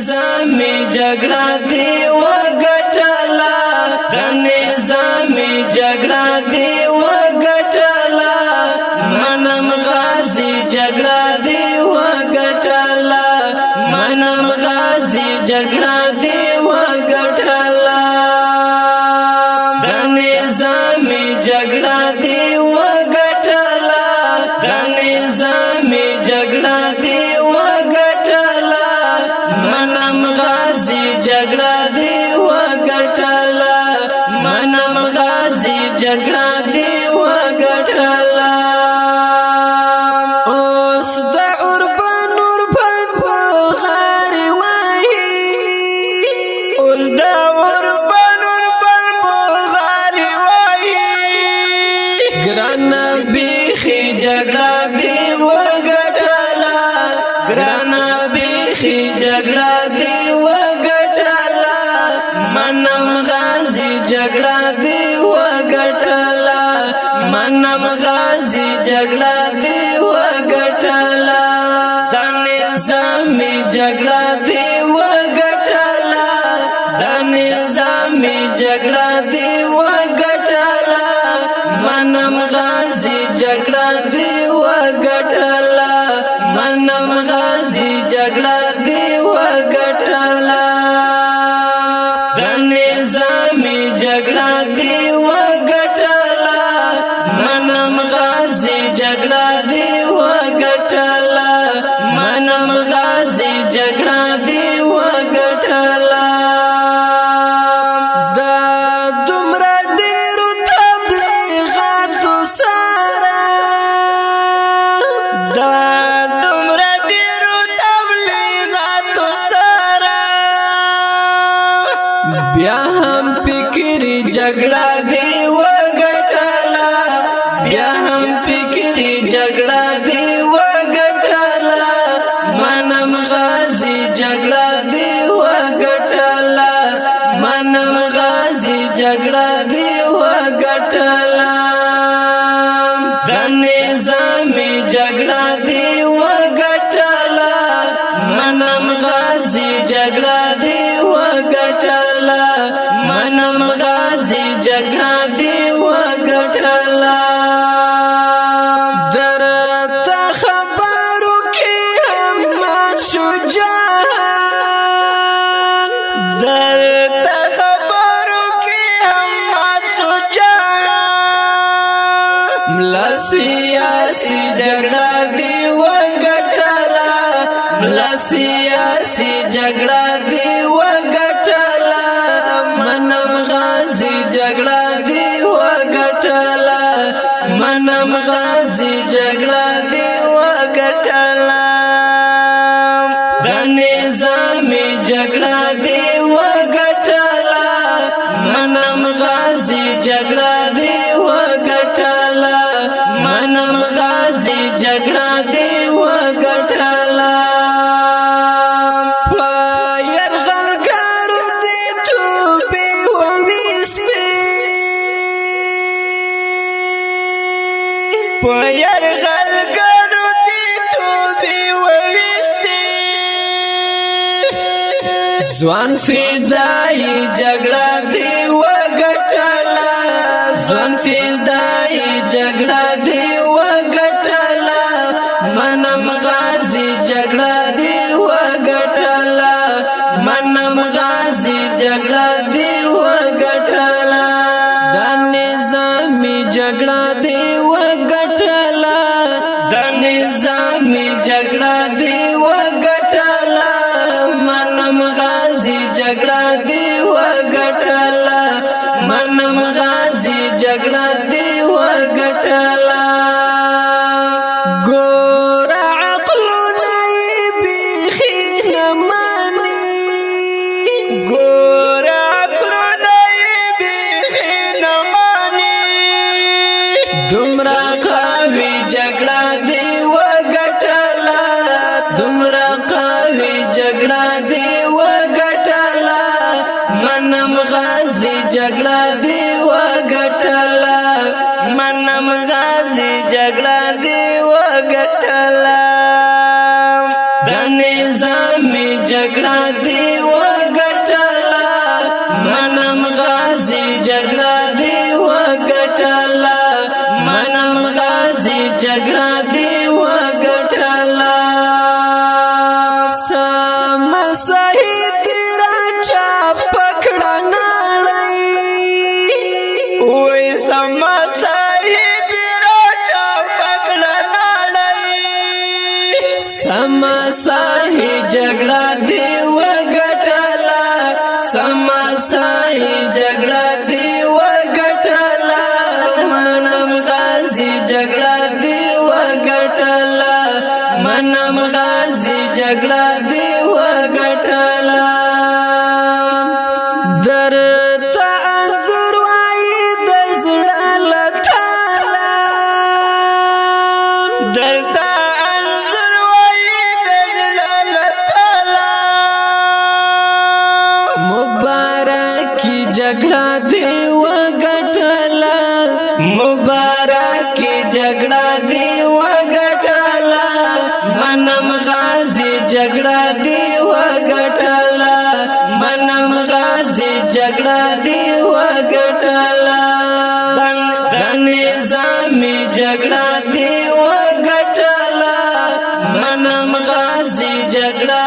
نظامی جګړه دی وګټلا د نظامی جګړه دی وګټلا منم غازی جګړه دی وګټلا منم غازی جګړه دی وګټلا د نظامی جګړه دی وګټلا د نظامی جګړه دی وګټلا منم غازی جګړه دی وګټلا منم غازی جګړه دی وګټلا اوس د اوربن بغار وایي اوس د اوربن بغار وایي ګران بیخي جګړه دی وګټلا ګران بیخي جګړه دی وګټلا منم غازی جګړه دی وګټلا منم غازی جګړه دی وګټلا د نظامی جګړه دی وګټلا د نظامی جګړه دی وګټلا منم غازی جګړه دی وګټلا منم غازی جګړه دی وګټلا د نظامی جګړه دی وګټلا منم غازی جګړه دی وګټلا منم غازی جګړه دی وګټلا د دومره ډیرو تبلیغاتو سره د دومره ډیرو تبلیغاتو سره بیا هم فکری جګړه دی وګټلا بیا هم فکری جګړه دی وګټلا منم غازی جګړه دی وګټلا منم غازی جګړه دی وګټلا د نظامی جګړه دی وګټلا منم غازی جګړه دی وګټلا منم غازی جګړه دی وګټلا درته خبرو کې هم شجاعان درته خبرو کې هم شجاعان ملا سیاسي جګړه دی وګټلا ملا سیاسي جګړه دی وګټلا منم غازی جګړه دی وګټلا منم غازی جګړه دی وګټلا د نظامی جګړه دی وګټلا منم غازی جګړه دی وګټلا منم غازی جګړه دی وګټلا یرغلګرو دي توبې وویستې ځوان فدایي جګړه دی وګټلا ځوان فدایي جګړه دی وګټلا منم غازی جګړه دی وګټلا منم غازی جګړه دی وګټلا د نظامی جګړه دی وګټلا د نظامی جګړه دی وګټلا منم غازی جګړه دی وګټلا منم غازی جګړه دی وګټلا ګور عقلونه بیخي نه مانی ګور عقلونه بیخي نه مانی دومره قوي جګړه دی وګټلا دومره قوي جګړه دی وګټلا منم غازی جګړه دی وګټلا منم غازی جګړه دی وګټلا د نظامی جګړه دی سما ساہی جگڑا دیو گٹلا سما ساہی جگڑا دیو گٹلا منم غازی جگڑا دیو گٹلا منم غازی جگڑا دیو گٹلا در تا انظر وائی دزڑا لتالا در تا انظر وائی دزڑا لتالا مبارکی جگڑا دیو گٹلا مبارکی جگڑا دیو گٹلا منم غازی جگڑا دیو گٹلا منم غازی جگڑا دیو گٹلا نظامی جگڑا دیو گٹلا منم غازی جگڑا